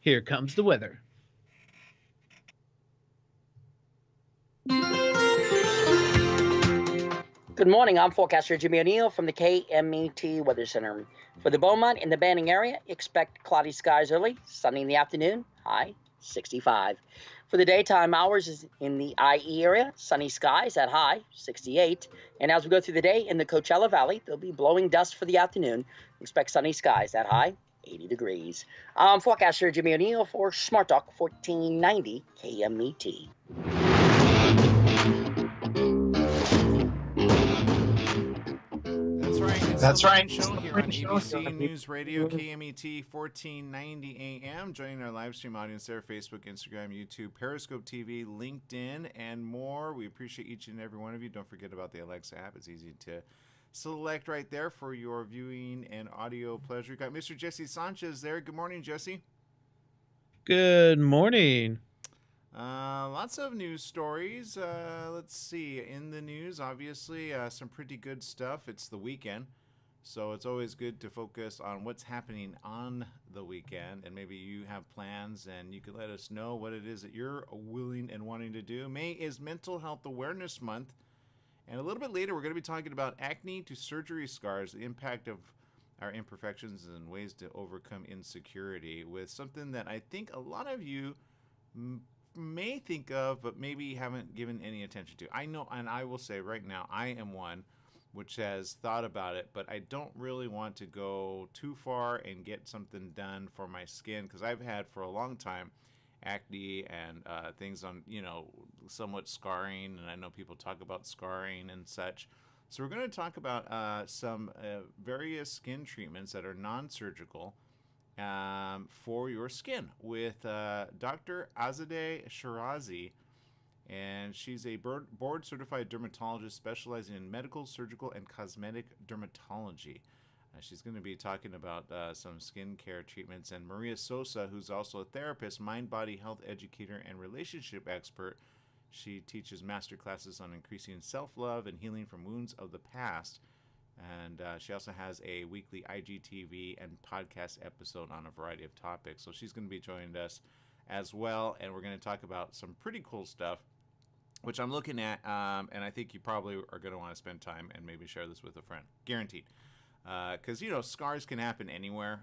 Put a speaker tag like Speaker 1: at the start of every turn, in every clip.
Speaker 1: Here comes the weather.
Speaker 2: Good morning. I'm forecaster Jimmy O'Neill from the KMET Weather Center. For the Beaumont and the Banning area, expect cloudy skies early, sunny in the afternoon, high 65. For the daytime hours is in the IE area, sunny skies at high 68. And as we go through the day in the Coachella Valley, there'll be blowing dust for the afternoon. Expect sunny skies at high 80 degrees. I'm forecaster Jimmy O'Neill for Smart Talk 1490 KMET.
Speaker 3: That's right. It's the morning show here on ABC News Radio, KMET 1490 AM. Joining our live stream audience there, Facebook, Instagram, YouTube, Periscope TV, LinkedIn, and more. We appreciate each and every one of you. Don't forget about the Alexa app. It's easy to select right there for your viewing and audio pleasure. We've got Mr. Jesse Sanchez there. Good morning, Jesse.
Speaker 1: Good morning.
Speaker 3: Lots of news stories. Let's see. In the news, obviously, some pretty good stuff. It's the weekend, so it's always good to focus on what's happening on the weekend. And maybe you have plans, and you can let us know what it is that you're willing and wanting to do. May is Mental Health Awareness Month. And a little bit later, we're going to be talking about acne to surgery scars, the impact of our imperfections and ways to overcome insecurity with something that I think a lot of you may think of, but maybe haven't given any attention to. I know, and I will say right now, I am one which has thought about it, but I don't really want to go too far and get something done for my skin, because I've had for a long time acne and things on, somewhat scarring, and I know people talk about scarring and such. So we're going to talk about some various skin treatments that are non-surgical for your skin with Dr. Azadeh Shirazi, and she's a board-certified dermatologist specializing in medical, surgical, and cosmetic dermatology. She's going to be talking about some skincare treatments. And Maria Sosa, who's also a therapist, mind-body health educator, and relationship expert. She teaches master classes on increasing self-love and healing from wounds of the past. And she also has a weekly IGTV and podcast episode on a variety of topics. So she's going to be joining us as well. And we're going to talk about some pretty cool stuff, which I'm looking at. And I think you probably are going to want to spend time and maybe share this with a friend. Guaranteed. Because, scars can happen anywhere.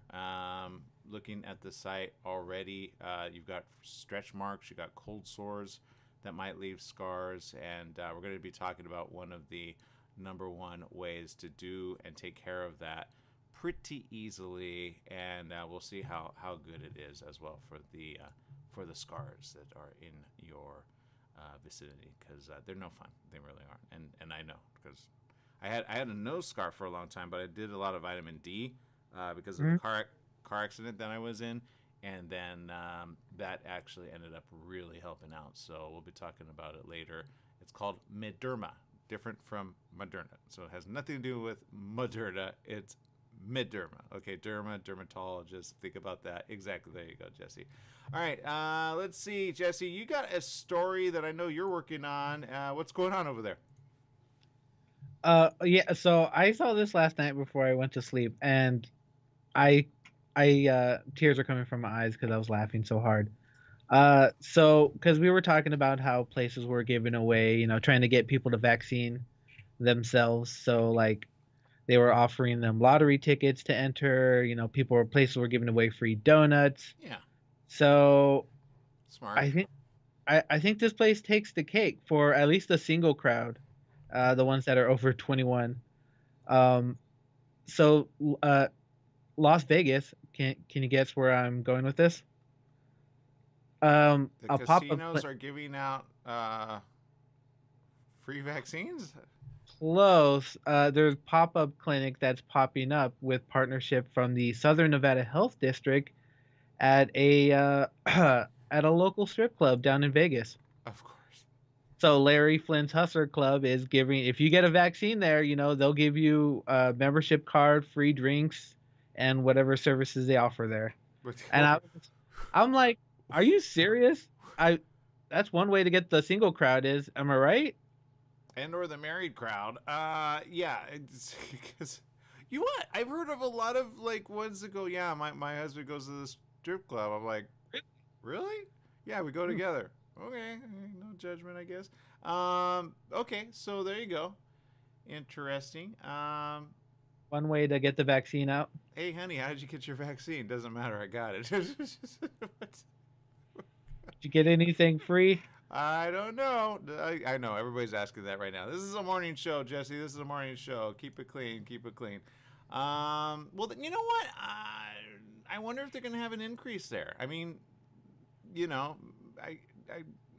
Speaker 3: Looking at the site already, you've got stretch marks, you've got cold sores that might leave scars. And we're going to be talking about one of the number one ways to do and take care of that pretty easily, and we'll see how good it is as well for the scars that are in your vicinity, because they're no fun. They really aren't, and I know, because I had a nose scar for a long time, but I did a lot of vitamin D because of the car accident that I was in, and then that actually ended up really helping out. So we'll be talking about it later. It's called Mederma, different from Moderna. So it has nothing to do with Moderna. It's Mederma. Okay, dermatologist. Think about that. Exactly. There you go, Jesse. All right, let's see. Jesse, you got a story that I know you're working on. What's going on over there?
Speaker 1: Yeah, so I saw this last night before I went to sleep, and I tears are coming from my eyes because I was laughing so hard. So because we were talking about how places were giving away, trying to get people to vaccine themselves. So like they were offering them lottery tickets to enter. Places were giving away free donuts.
Speaker 3: Yeah.
Speaker 1: So
Speaker 3: smart.
Speaker 1: I think this place takes the cake for at least the single crowd, the ones that are over 21. So Las Vegas. Can you guess where I'm going with this?
Speaker 3: The casinos are giving out free vaccines?
Speaker 1: Close. There's pop-up clinic that's popping up with partnership from the Southern Nevada Health District at a at a local strip club down in Vegas.
Speaker 3: Of course.
Speaker 1: So Larry Flynn's Hustler Club is giving, if you get a vaccine there, they'll give you a membership card, free drinks, and whatever services they offer there. And I'm like, are you serious? That's one way to get the single crowd is, am I right?
Speaker 3: And or the married crowd. Yeah, because what? I've heard of a lot of like ones that go, yeah, my husband goes to the strip club. I'm like, Really? Yeah, we go together. Okay, no judgment, I guess. Okay, so there you go. Interesting.
Speaker 1: One way to get the vaccine out.
Speaker 3: Hey, honey, how did you get your vaccine? Doesn't matter. I got it.
Speaker 1: Did you get anything free?
Speaker 3: I don't know. I know everybody's asking that right now. This is a morning show, Jesse. This is a morning show. Keep it clean. Keep it clean. Well, you know what? I wonder if they're going to have an increase there. I mean, you know, I,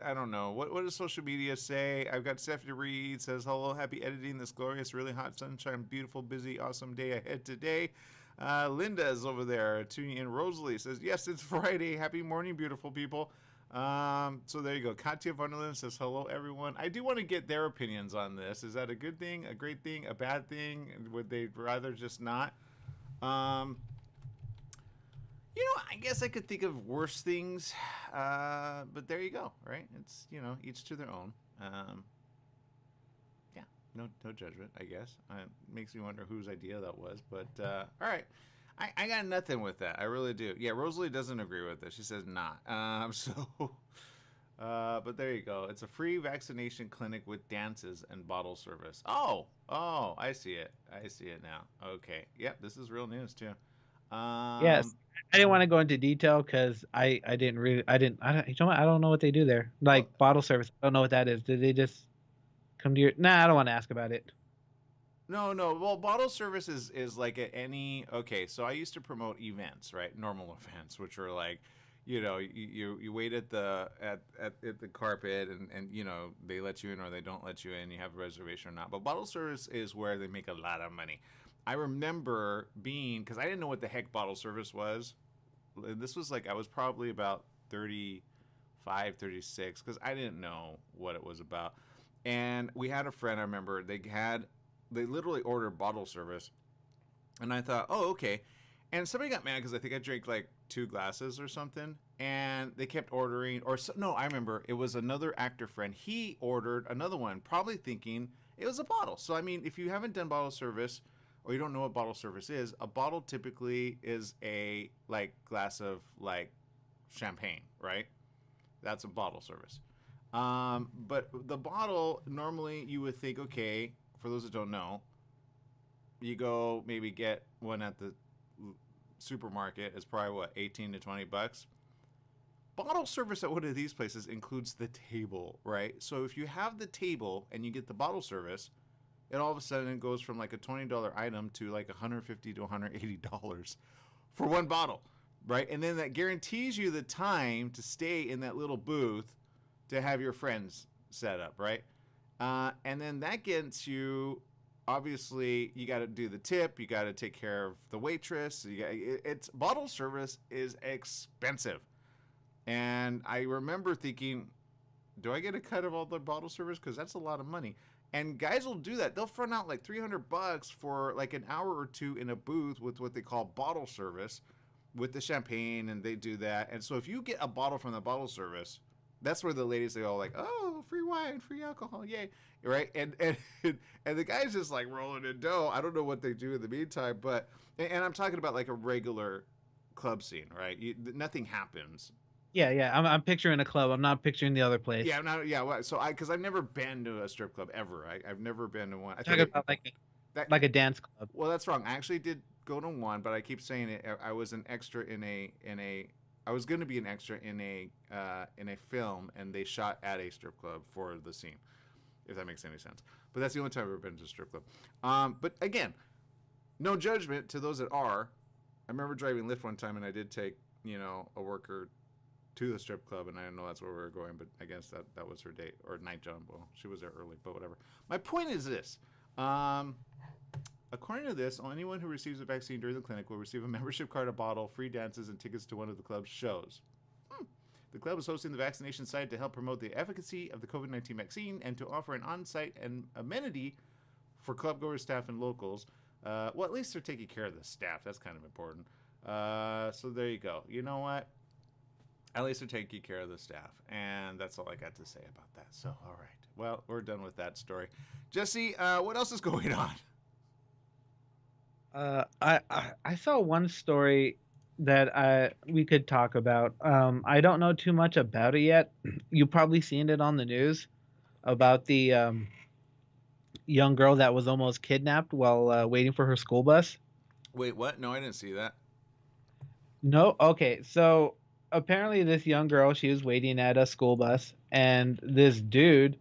Speaker 3: I don't know. What does social media say? I've got Stephanie Reed says, hello, happy editing this glorious, really hot, sunshine, beautiful, busy, awesome day ahead today. Linda is over there tuning in. Rosalie says, yes, it's Friday. Happy morning, beautiful people. So there you go. Katya Wonderland says, hello, everyone. I do want to get their opinions on this. Is that a good thing, a great thing, a bad thing? Would they rather just not? You know, I guess I could think of worse things, but there you go, right? It's, you know, each to their own. Yeah, no judgment, I guess. Makes me wonder whose idea that was, but all right. I got nothing with that. I really do. Yeah, Rosalie doesn't agree with this. She says not. But there you go. It's a free vaccination clinic with dances and bottle service. Oh, I see it. I see it now. Okay. Yep, this is real news too.
Speaker 1: Yes. I didn't want to go into detail because I didn't really I don't you know what? I don't know what they do there. Like
Speaker 3: Well,
Speaker 1: bottle service. I don't know what that is. Did they just come to your? Nah, I don't want to ask about it.
Speaker 3: no. Well, bottle service is like at any. Okay, so I used to promote events, right? Normal events, which are like, you know, you wait at the the carpet and you know they let you in or they don't let you in. You have a reservation or not. But bottle service is where they make a lot of money. I remember being because I didn't know what the heck bottle service was. This was like I was probably about 35, 36 because I didn't know what it was about. And we had a friend. I remember they literally ordered bottle service, and I thought, oh, okay. And somebody got mad because I think I drank like 2 glasses or something, and they kept ordering. Or so, no, I remember it was another actor friend. He ordered another one, probably thinking it was a bottle. So I mean, if you haven't done bottle service or you don't know what bottle service is, a bottle typically is a like glass of like champagne, right? That's a bottle service. But the bottle normally you would think, okay, for those that don't know, you go maybe get one at the supermarket. It's probably what, 18 to 20 bucks. Bottle service at one of these places includes the table, right? So if you have the table and you get the bottle service, it all of a sudden goes from like a $20 item to like $150 to $180 for one bottle, right? And then that guarantees you the time to stay in that little booth to have your friends set up, right? And then that gets you, obviously, you got to do the tip, you got to take care of the waitress. It's bottle service is expensive, and I remember thinking, do I get a cut of all the bottle service? Because that's a lot of money. And guys will do that. They'll front out like $300 for like an hour or two in a booth with what they call bottle service with the champagne, and they do that. And so if you get a bottle from the bottle service, that's where the ladies, they all like, oh, free wine, free alcohol, yay, right? And the guy's just like rolling in dough. I don't know what they do in the meantime, but and I'm talking about like a regular club scene, right? Nothing happens.
Speaker 1: Yeah. I'm picturing a club. I'm not picturing the other place.
Speaker 3: Yeah, I'm not. Yeah, so because I've never been to a strip club ever. I've never been to one. I think
Speaker 1: Talking about like a dance club.
Speaker 3: well, that's wrong. I actually did go to one, but I keep saying it. I was an extra in a. I was going to be an extra in a film, and they shot at a strip club for the scene, if that makes any sense. But that's the only time I've ever been to a strip club. But again, no judgment to those that are. I remember driving Lyft one time, and I did take a worker to the strip club, and I didn't know that's where we were going, but I guess that was her date or night job. Well, she was there early, but whatever. My point is this. According to this, anyone who receives a vaccine during the clinic will receive a membership card, a bottle, free dances, and tickets to one of the club's shows. The club is hosting the vaccination site to help promote the efficacy of the COVID-19 vaccine and to offer an on-site and amenity for clubgoers, staff, and locals. Well, at least they're taking care of the staff. That's kind of important. So there you go. You know what? At least they're taking care of the staff. And that's all I got to say about that. So, all right. Well, we're done with that story. Jesse, what else is going on?
Speaker 1: I saw one story. that we could talk about. I don't know too much about it yet. You probably seen it on the news about the young girl that was almost kidnapped while waiting for her school bus.
Speaker 3: Wait, what? No, I didn't see that.
Speaker 1: No, okay. So apparently, this young girl, she was waiting at a school bus, and this dude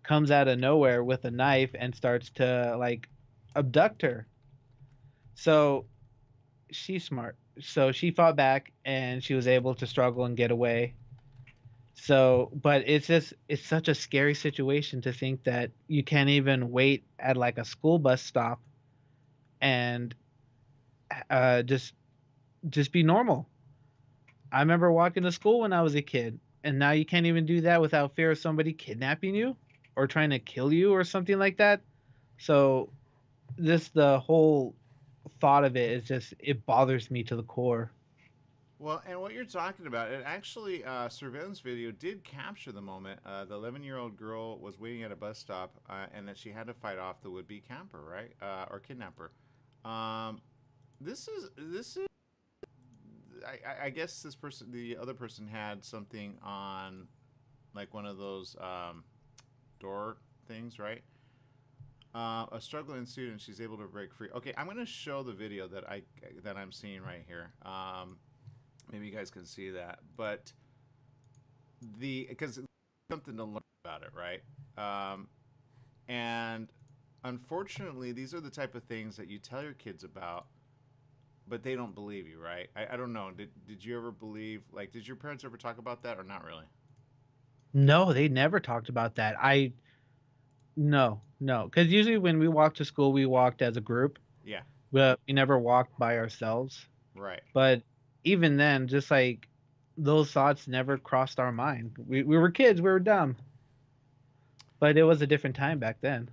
Speaker 1: comes out of nowhere with a knife and starts to like abduct her. So she's smart. So she fought back and she was able to struggle and get away. So, but it's such a scary situation to think that you can't even wait at like a school bus stop and uh just just be normal. I remember walking to school when I was a kid, and now you can't even do that without fear of somebody kidnapping you or trying to kill you or something like that. So, the whole thought of it is just it bothers me to the core.
Speaker 3: Well, and what you're talking about, it actually surveillance video did capture the moment. The 11-year-old girl was waiting at a bus stop, and that she had to fight off the would-be camper, right, or kidnapper. Um, this is. I guess this person, the other person, had something on, like one of those door things, right? A struggle ensued, and she's able to break free. Okay, I'm gonna show the video that I'm seeing right here. Maybe you guys can see that, but because something to learn about it, right? Um, and unfortunately, these are the type of things that you tell your kids about, but they don't believe you, right? I don't know. Did you ever believe, like, did your parents ever talk about that or not really?
Speaker 1: No, they never talked about that. I no, no, because usually when we walked to school, we walked as a group.
Speaker 3: Yeah,
Speaker 1: We never walked by ourselves.
Speaker 3: right.
Speaker 1: But even then, just like those thoughts never crossed our mind. We were kids, we were dumb, but it was a different time back then.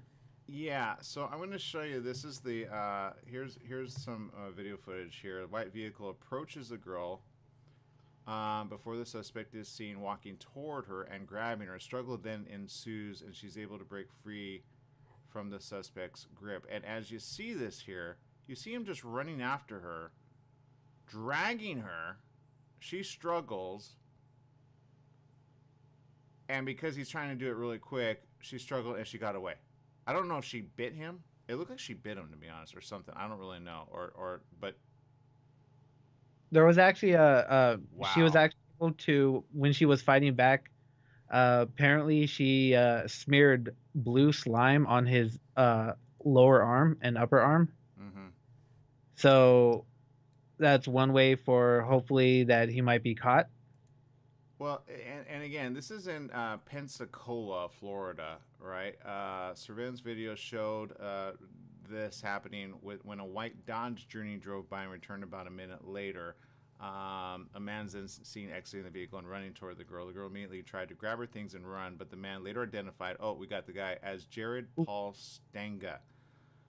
Speaker 3: Yeah, so I'm going to show you. This is the here's some video footage here. A white vehicle approaches the girl before the suspect is seen walking toward her and grabbing her. A struggle then ensues, and she's able to break free from the suspect's grip. And as you see this here, you see him just running after her, dragging her. She struggles, and because he's trying to do it really quick, she struggled and she got away. I don't know if she bit him. It looked like she bit him, to be honest, or something. I don't really know. But
Speaker 1: There was actually she was
Speaker 3: wow.
Speaker 1: actually able to when she was fighting back. Apparently, she smeared blue slime on his lower arm and upper arm.
Speaker 3: Mm-hmm.
Speaker 1: So that's one way for hopefully that he might be caught.
Speaker 3: Well, and again, this is in Pensacola, Florida, right? Surveillance video showed this happening when a white Dodge Journey drove by and returned about a minute later. A man's then seen exiting the vehicle and running toward the girl. The girl immediately tried to grab her things and run, but the man later identified, oh, we got the guy, as Jared
Speaker 1: Ooh,
Speaker 3: Paul Stanga.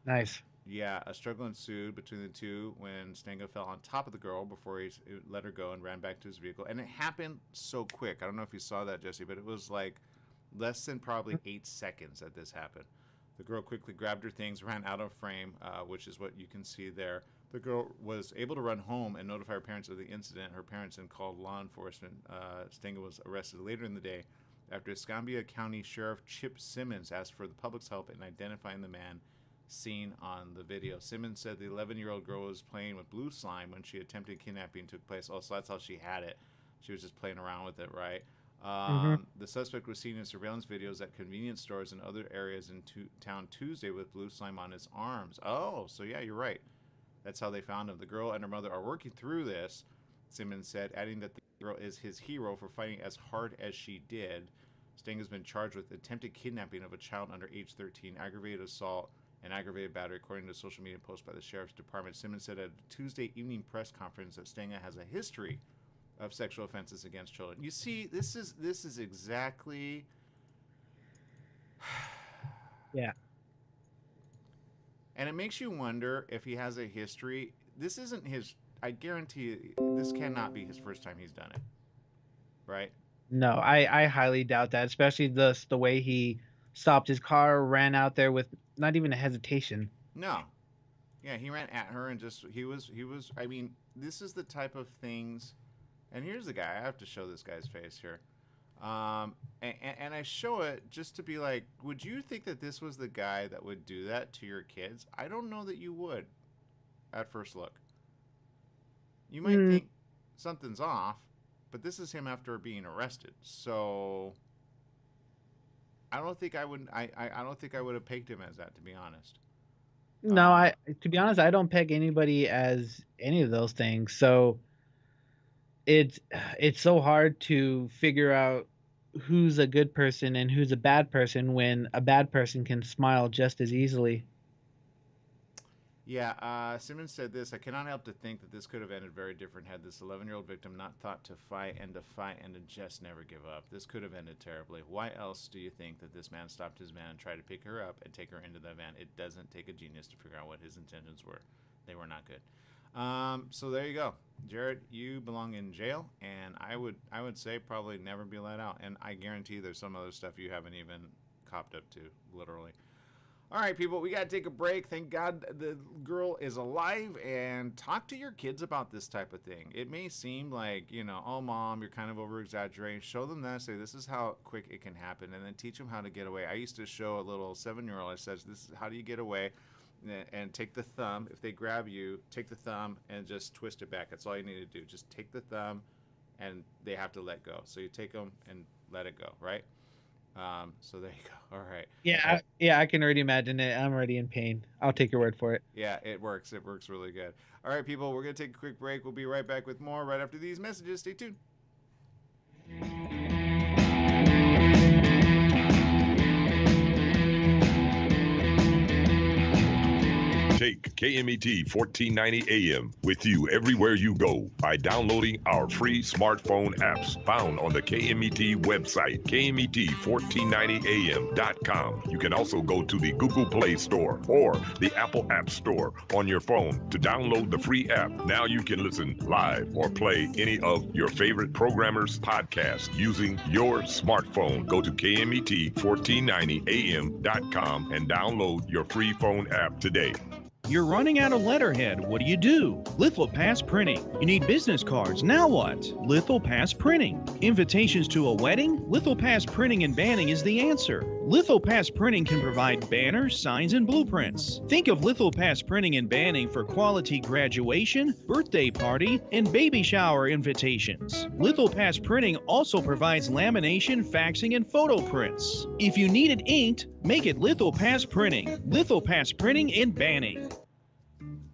Speaker 1: nice.
Speaker 3: Yeah, a struggle ensued between the two when Stanga fell on top of the girl before he let her go and ran back to his vehicle. And it happened so quick. I don't know if you saw that, Jesse, but it was like less than probably 8 seconds that this happened. The girl quickly grabbed her things, ran out of frame, which is what you can see there. The girl was able to run home and notify her parents of the incident. Her parents then called law enforcement. Stanga was arrested later in the day after Escambia County Sheriff Chip Simmons asked for the public's help in identifying the man seen on the video. Simmons said the 11-year-old girl was playing with blue slime when she attempted kidnapping took place. Oh, so that's how she had it. She was just playing around with it, right?
Speaker 1: Hmm.
Speaker 3: The suspect was seen in surveillance videos at convenience stores and other areas in town Tuesday with blue slime on his arms. Oh, so yeah, you're right. That's how they found him. The girl and her mother are working through this, Simmons said, adding that the girl is his hero for fighting as hard as she did. Sting has been charged with attempted kidnapping of a child under age 13, aggravated assault, and aggravated battery, according to a social media post by the Sheriff's Department. Simmons said at a Tuesday evening press conference that Stanga has a history of sexual offenses against children. You see, this is exactly.
Speaker 1: Yeah.
Speaker 3: And it makes you wonder if he has a history. This isn't his. I guarantee you, this cannot be his first time he's done it, right?
Speaker 1: No, I highly doubt that, especially the way he stopped his car, ran out there with not even a hesitation.
Speaker 3: No, Yeah, he ran at her and just he was. I mean, this is the type of things. And here's the guy. I have to show this guy's face here. And I show it just to be like, would you think that this was the guy that would do that to your kids? I don't know that you would at first look. You might think something's off, but this is him after being arrested. So I don't think I would. I don't think I would have pegged him as that, to be honest.
Speaker 1: No, to be honest, I don't peg anybody as any of those things. So it's so hard to figure out who's a good person and who's a bad person when a bad person can smile just as easily.
Speaker 3: Yeah, Simmons said this. I cannot help to think that this could have ended very different had this 11-year-old victim not thought to fight and to just never give up. This could have ended terribly. Why else do you think that this man stopped his van and tried to pick her up and take her into the van? It doesn't take a genius to figure out what his intentions were. They were not good. So there you go, Jared. You belong in jail, and I would say probably never be let out. And I guarantee there's some other stuff you haven't even copped up to, literally. All right, people, we got to take a break. Thank God the girl is alive, and talk to your kids about this type of thing. It may seem like, oh, Mom, you're kind of over-exaggerating. Show them that. Say, this is how quick it can happen, and then teach them how to get away. I used to show a little 7-year-old. I said, this is how do you get away, and take the thumb. If they grab you, take the thumb and just twist it back. That's all you need to do. Just take the thumb, and they have to let go. So you take them and let it go, right? So there you go. All right.
Speaker 1: Yeah, I can already imagine it. I'm already in pain. I'll take your word for it.
Speaker 3: Yeah, it works. It works really good. All right, people, we're going to take a quick break. We'll be right back with more right after these messages. Stay tuned.
Speaker 4: Take KMET 1490 AM with you everywhere you go by downloading our free smartphone apps found on the KMET website, KMET1490am.com. You can also go to the Google Play Store or the Apple App Store on your phone to download the free app. Now you can listen live or play any of your favorite programmers' podcasts using your smartphone. Go to KMET1490am.com and download your free phone app today.
Speaker 5: You're running out of letterhead. What do? Lithopass Printing. You need business cards. Now what? Lithopass Printing. Invitations to a wedding? Lithopass Printing and Banning is the answer. Lithopass Printing can provide banners, signs, and blueprints. Think of Lithopass Printing and Banning for quality graduation, birthday party, and baby shower invitations. Lithopass Printing also provides lamination, faxing, and photo prints. If you need it inked, make it Lithopass Printing. Lithopass Printing and Banning.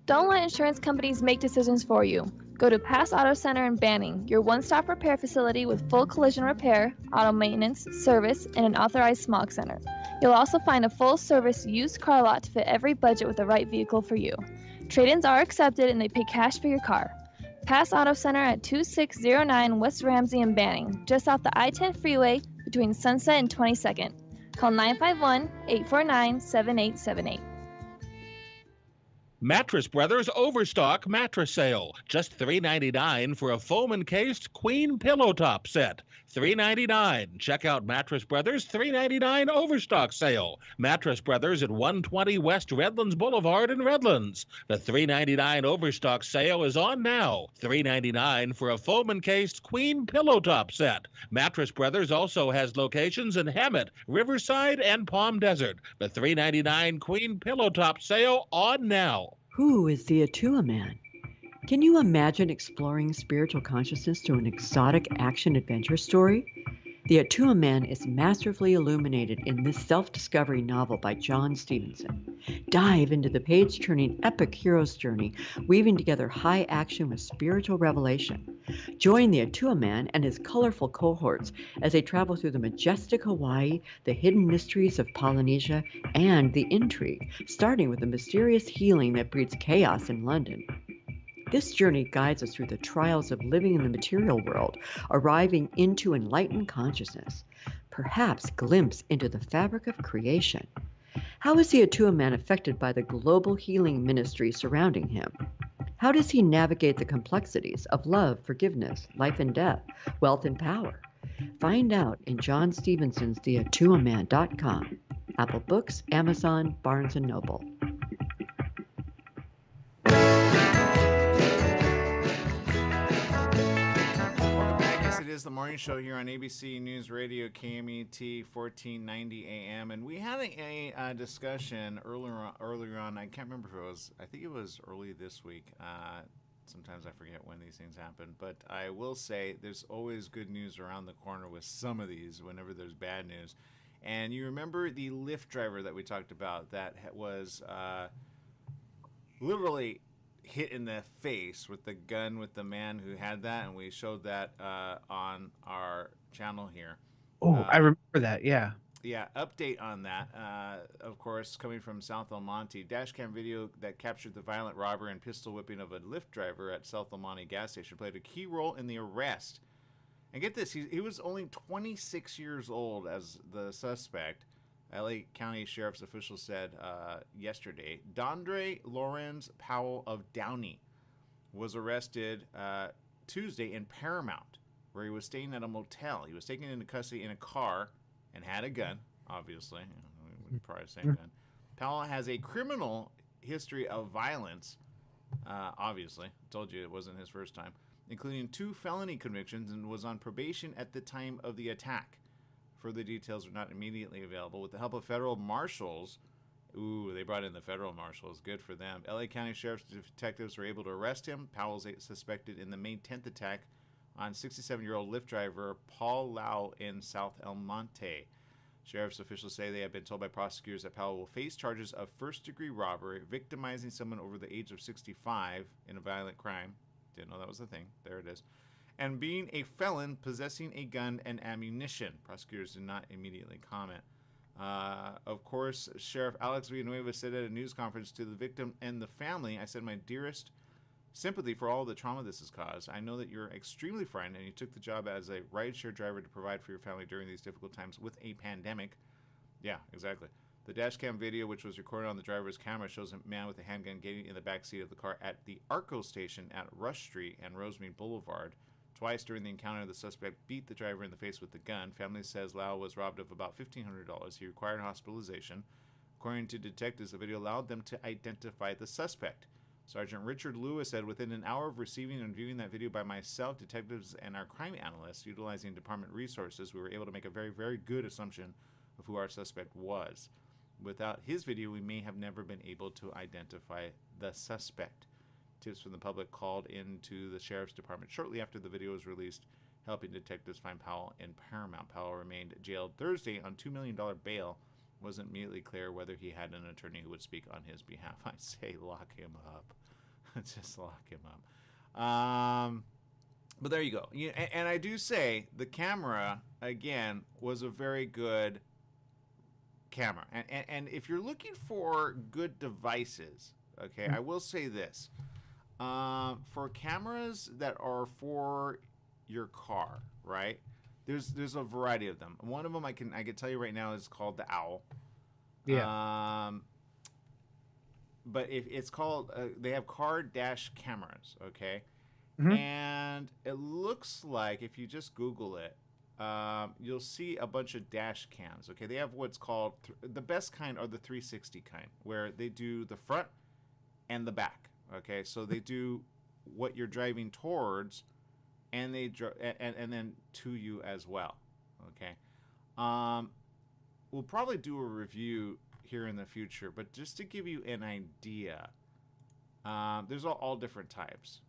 Speaker 6: Don't let insurance companies make decisions for you. Go to Pass Auto Center in Banning, your one-stop repair facility with full collision repair, auto maintenance, service, and an authorized smog center. You'll also find a full-service used car lot to fit every budget with the right vehicle for you. Trade-ins are accepted and they pay cash for your car. Pass Auto Center at 2609 West Ramsey in Banning, just off the I-10 freeway between Sunset and 22nd. Call 951-849-7878.
Speaker 5: Mattress Brothers Overstock Mattress Sale. Just $3.99 for a foam-encased queen pillow top set. $3.99. Check out Mattress Brothers $3.99 Overstock Sale. Mattress Brothers at 120 West Redlands Boulevard in Redlands. The $3.99 Overstock Sale is on now. $3.99 for a foam-encased queen pillow top set. Mattress Brothers also has locations in Hemet, Riverside, and Palm Desert. The $3.99 queen pillow top sale on now.
Speaker 7: Who is the Atua Man? Can you imagine exploring spiritual consciousness through an exotic action-adventure story? The Atua Man is masterfully illuminated in this self-discovery novel by John Stevenson. Dive into the page-turning epic hero's journey, weaving together high action with spiritual revelation. Join the Atua Man and his colorful cohorts as they travel through the majestic Hawaii, the hidden mysteries of Polynesia, and the intrigue, starting with the mysterious healing that breeds chaos in London. This journey guides us through the trials of living in the material world, arriving into enlightened consciousness, perhaps glimpse into the fabric of creation. How is the Atua Man affected by the global healing ministry surrounding him? How does he navigate the complexities of love, forgiveness, life and death, wealth and power? Find out in John Stevenson's TheAtuaMan.com, Apple Books, Amazon, Barnes & Noble.
Speaker 3: is the morning show here on ABC News Radio, KMET 1490 AM, and we had a discussion earlier on. I can't remember if it was. I think it was early this week. Sometimes I forget when these things happen, but I will say there's always good news around the corner with some of these. Whenever there's bad news, and you remember the Lyft driver that we talked about that was literally hit in the face with the gun with the man who had that, and we showed that on our channel here.
Speaker 1: Oh, I remember that. Yeah.
Speaker 3: Yeah, update on that. Of course, coming from South El Monte, dashcam video that captured the violent robbery and pistol whipping of a Lyft driver at South El Monte gas station played a key role in the arrest. And get this, he was only 26 years old as the suspect. LA County Sheriff's officials said yesterday. Dondre Lorenz Powell of Downey was arrested Tuesday in Paramount, where he was staying at a motel. He was taken into custody in a car and had a gun, obviously. We would probably say gun. Powell has a criminal history of violence, obviously. I told you it wasn't his first time, including 2 felony convictions, and was on probation at the time of the attack. Further details are not immediately available. With the help of federal marshals, they brought in the federal marshals. Good for them. LA County Sheriff's detectives were able to arrest him. Powell's suspected in the May 10th attack on 67-year-old Lyft driver Paul Lau in South El Monte. Sheriff's officials say they have been told by prosecutors that Powell will face charges of first-degree robbery, victimizing someone over the age of 65 in a violent crime. Didn't know that was a thing. There it is. And being a felon possessing a gun and ammunition. Prosecutors did not immediately comment. Of course, Sheriff Alex Villanueva said at a news conference to the victim and the family, I said, my dearest sympathy for all the trauma this has caused. I know that you're extremely frightened and you took the job as a rideshare driver to provide for your family during these difficult times with a pandemic. Yeah, exactly. The dashcam video, which was recorded on the driver's camera, shows a man with a handgun getting in the backseat of the car at the Arco station at Rush Street and Rosemead Boulevard. Twice during the encounter, the suspect beat the driver in the face with the gun. Family says Lau was robbed of about $1,500. He required hospitalization. According to detectives, the video allowed them to identify the suspect. Sergeant Richard Lewis said, within an hour of receiving and viewing that video by myself, detectives, and our crime analysts, utilizing department resources, we were able to make a very, very good assumption of who our suspect was. Without his video, we may have never been able to identify the suspect. Tips from the public called into the sheriff's department shortly after the video was released, helping detectives find Powell in Paramount. Powell remained jailed Thursday on $2 million bail. Wasn't immediately clear whether he had an attorney who would speak on his behalf. I say lock him up. Just lock him up. But there you go. And I do say the camera, again, was a very good camera. And if you're looking for good devices, okay, I will say this. For cameras that are for your car, right? There's a variety of them. One of them I can tell you right now is called the Owl.
Speaker 1: Yeah.
Speaker 3: But if it's called, they have car dash cameras, okay?
Speaker 1: Mhm.
Speaker 3: And it looks like if you just Google it, you'll see a bunch of dash cams, okay? They have what's called, the best kind are the 360 kind, where they do the front and the back. Okay, so they do what you're driving towards, and they and then to you as well. Okay, we'll probably do a review here in the future, but just to give you an idea, there's all different types.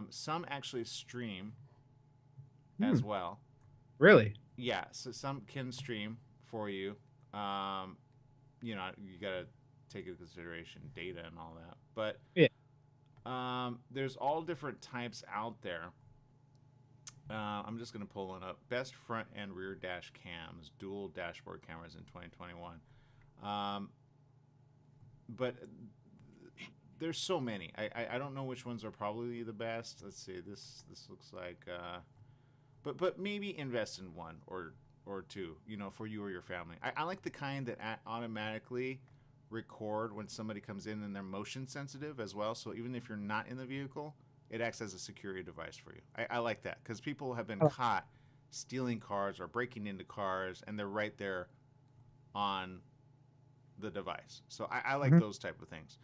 Speaker 3: Some actually stream as well.
Speaker 1: Really?
Speaker 3: Yeah, so some can stream for you. You gotta take into consideration data and all that, but there's all different types out there. I'm just going to pull one up. Best front and rear dash cams, dual dashboard cameras in 2021. But there's so many. I don't know which ones are probably the best. Let's see. This looks like but maybe invest in one or two, for you or your family. I like the kind that automatically record when somebody comes in and they're motion sensitive as well. So even if you're not in the vehicle, it acts as a security device for you. I like that because people have been caught stealing cars or breaking into cars, and they're right there on the device. So I like those type of things.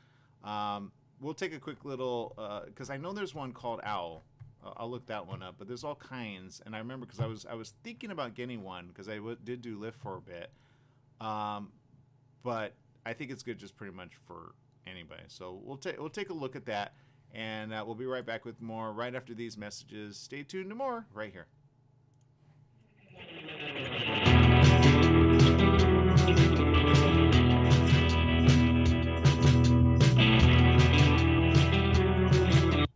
Speaker 3: We'll take a quick little, because I know there's one called Owl. I'll look that one up. But there's all kinds, and I remember because I was thinking about getting one because I did do Lyft for a bit, but I think it's good just pretty much for anybody. So we'll take a look at that, and we'll be right back with more right after these messages. Stay tuned to more right here.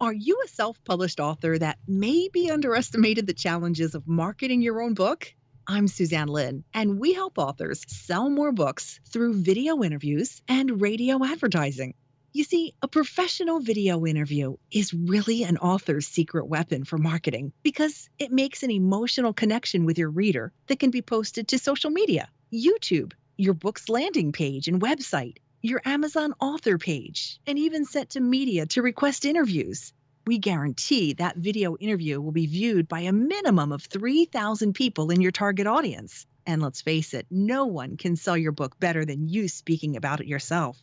Speaker 8: Are you a self-published author that maybe underestimated the challenges of marketing your own book? I'm Suzanne Lynn, and we help authors sell more books through video interviews and radio advertising. You see, a professional video interview is really an author's secret weapon for marketing because it makes an emotional connection with your reader that can be posted to social media, YouTube, your book's landing page and website, your Amazon author page, and even sent to media to request interviews. We guarantee that video interview will be viewed by a minimum of 3,000 people in your target audience. And let's face it, no one can sell your book better than you speaking about it yourself.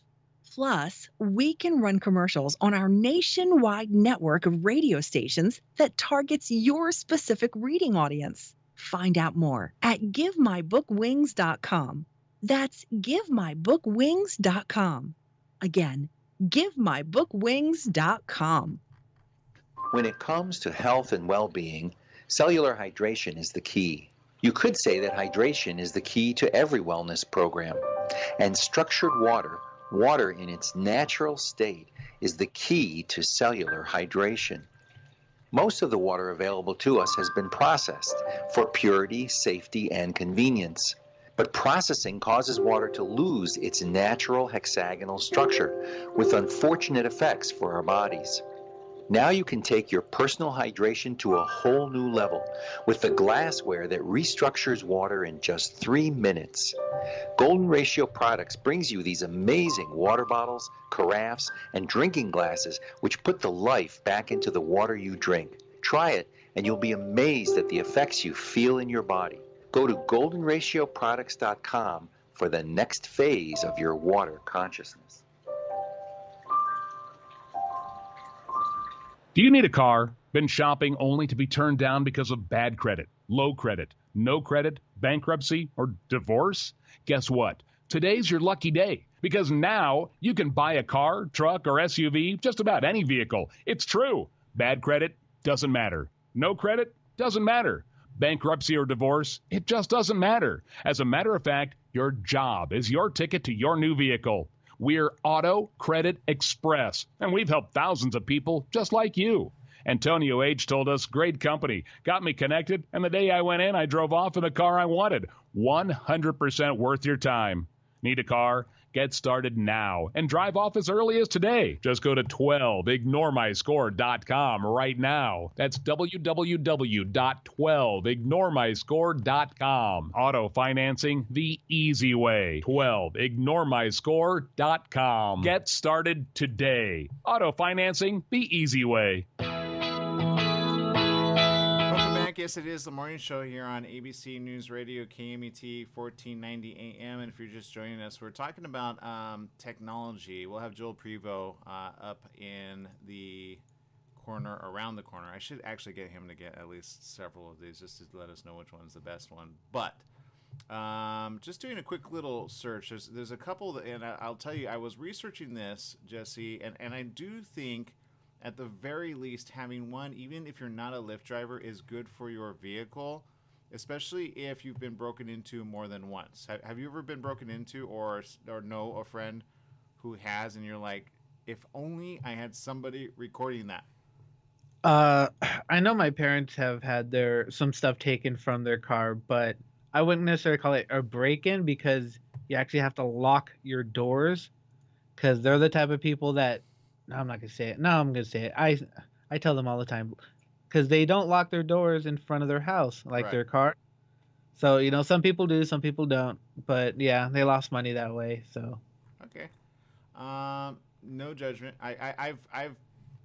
Speaker 8: Plus, we can run commercials on our nationwide network of radio stations that targets your specific reading audience. Find out more at GiveMyBookWings.com. That's GiveMyBookWings.com. Again, GiveMyBookWings.com.
Speaker 9: When it comes to health and well-being, cellular hydration is the key. You could say that hydration is the key to every wellness program. And structured water in its natural state, is the key to cellular hydration. Most of the water available to us has been processed for purity, safety, and convenience. But processing causes water to lose its natural hexagonal structure, with unfortunate effects for our bodies. Now you can take your personal hydration to a whole new level with the glassware that restructures water in just 3 minutes. Golden Ratio Products brings you these amazing water bottles, carafes, and drinking glasses which put the life back into the water you drink. Try it and you'll be amazed at the effects you feel in your body. Go to goldenratioproducts.com for the next phase of your water consciousness.
Speaker 10: Do you need a car? Been shopping only to be turned down because of bad credit, low credit, no credit, bankruptcy, or divorce? Guess what? Today's your lucky day because now you can buy a car, truck, or SUV, just about any vehicle. It's true. Bad credit doesn't matter. No credit doesn't matter. Bankruptcy or divorce, it just doesn't matter. As a matter of fact, your job is your ticket to your new vehicle. We're Auto Credit Express, and we've helped thousands of people just like you. Antonio H. told us, great company, got me connected, and the day I went in, I drove off in the car I wanted. 100% worth your time. Need a car? Get started now and drive off as early as today. Just go to 12ignoremyscore.com right now. That's www.12ignoremyscore.com. Auto financing the easy way. 12ignoremyscore.com. Get started today. Auto financing the easy way.
Speaker 3: Yes, it is the morning show here on ABC News Radio, KMET 1490 AM. And if you're just joining us, we're talking about technology. We'll have Joel Prevost up in the corner, around the corner. I should actually get him to get at least several of these just to let us know which one's the best one. But just doing a quick little search. There's a couple, and I'll tell you, I was researching this, Jesse, and I do think at the very least, having one, even if you're not a Lyft driver, is good for your vehicle, especially if you've been broken into more than once. Have you ever been broken into or know a friend who has, and you're like, if only I had somebody recording that?
Speaker 1: I know my parents have had some stuff taken from their car, but I wouldn't necessarily call it a break-in because you actually have to lock your doors because they're the type of people that no, I'm not going to say it. No, I'm going to say it. I tell them all the time because they don't lock their doors in front of their house, like
Speaker 3: Right.
Speaker 1: their car. So, some people do, some people don't. But, yeah, they lost money that way. So.
Speaker 3: Okay. No judgment. I've